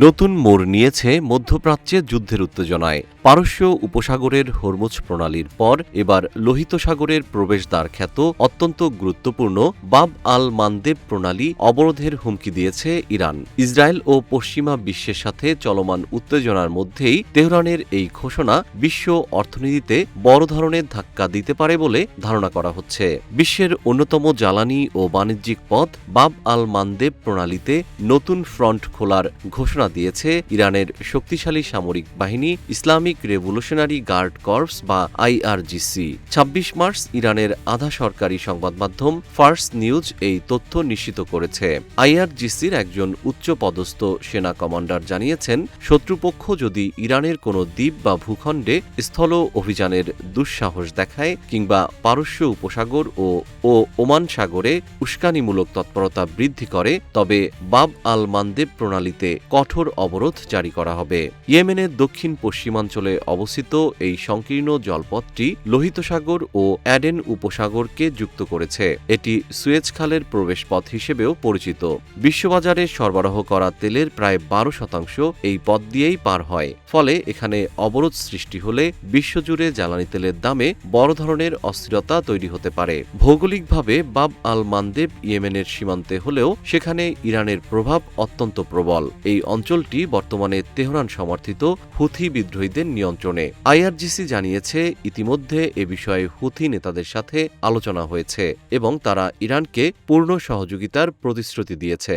নতুন মোড় নিয়েছে মধ্যপ্রাচ্যে যুদ্ধের উত্তেজনায়। পারস্য উপসাগরের হরমুজ প্রণালীর পর এবার লোহিত সাগরের প্রবেশদ্বার খ্যাত অত্যন্ত গুরুত্বপূর্ণ বাব আল মানদেব প্রণালী অবরোধের হুমকি দিয়েছে ইরান। ইসরায়েল ও পশ্চিমা বিশ্বের সাথে চলমান উত্তেজনার মধ্যেই তেহরানের এই ঘোষণা বিশ্ব অর্থনীতিতে বড় ধরনের ধাক্কা দিতে পারে বলে ধারণা করা হচ্ছে। বিশ্বের অন্যতম জ্বালানি ও বাণিজ্যিক পথ বাব আল মানদেব প্রণালীতে নতুন ফ্রন্ট খোলার ঘোষণা দিয়েছে ইরানের শক্তিশালী সামরিক বাহিনী ইসলামিক রেভলিউশনারি গার্ড কর্পস বা আইআরজিসি। ২৬ মার্চ ইরানের আধা সরকারি সংবাদ মাধ্যম ফার্স নিউজ এই তথ্য নিশ্চিত করেছে। আইআরজিসির একজন উচ্চপদস্থ সেনা কমান্ডার জানিয়েছেন, শত্রুপক্ষ যদি ইরানের কোনো দ্বীপ বা ভূখণ্ডে স্থল অভিযানের দুঃসাহস দেখায় কিংবা পারস্য উপসাগর ও ওমান সাগরে উস্কানিমূলক তৎপরতা বৃদ্ধি করে, তবে বাব আল মানদেব প্রণালীতে কঠোর অবরোধ জারি করা হবে। ইয়েমেনের দক্ষিণ পশ্চিমাঞ্চলে অবস্থিত এই সংকীর্ণ জলপথটি লোহিত সাগর ও অ্যাডেন উপসাগরকে যুক্ত করেছে। এটি সুয়েজ খালের প্রবেশপথ হিসেবেও পরিচিত। বিশ্ববাজারে সরবরাহ করা তেলের প্রায় ১২% এই পথ দিয়েই পার হয়। ফলে এখানে অবরোধ সৃষ্টি হলে বিশ্বজুড়ে জ্বালানি তেলের দামে বড় ধরনের অস্থিরতা তৈরি হতে পারে। ভৌগোলিকভাবে বাব আল মানদেব ইয়েমেনের সীমান্তে হলেও সেখানে ইরানের প্রভাব অত্যন্ত প্রবল। এই অঞ্চলটি বর্তমানে তেহরান সমর্থিত হুথি বিদ্রোহীদের নিয়ন্ত্রণে। আইআরজিসি জানিয়েছে, ইতিমধ্যে এ বিষয়ে হুথি নেতাদের সাথে আলোচনা হয়েছে এবং তারা ইরানকে পূর্ণ সহযোগিতার প্রতিশ্রুতি দিয়েছে।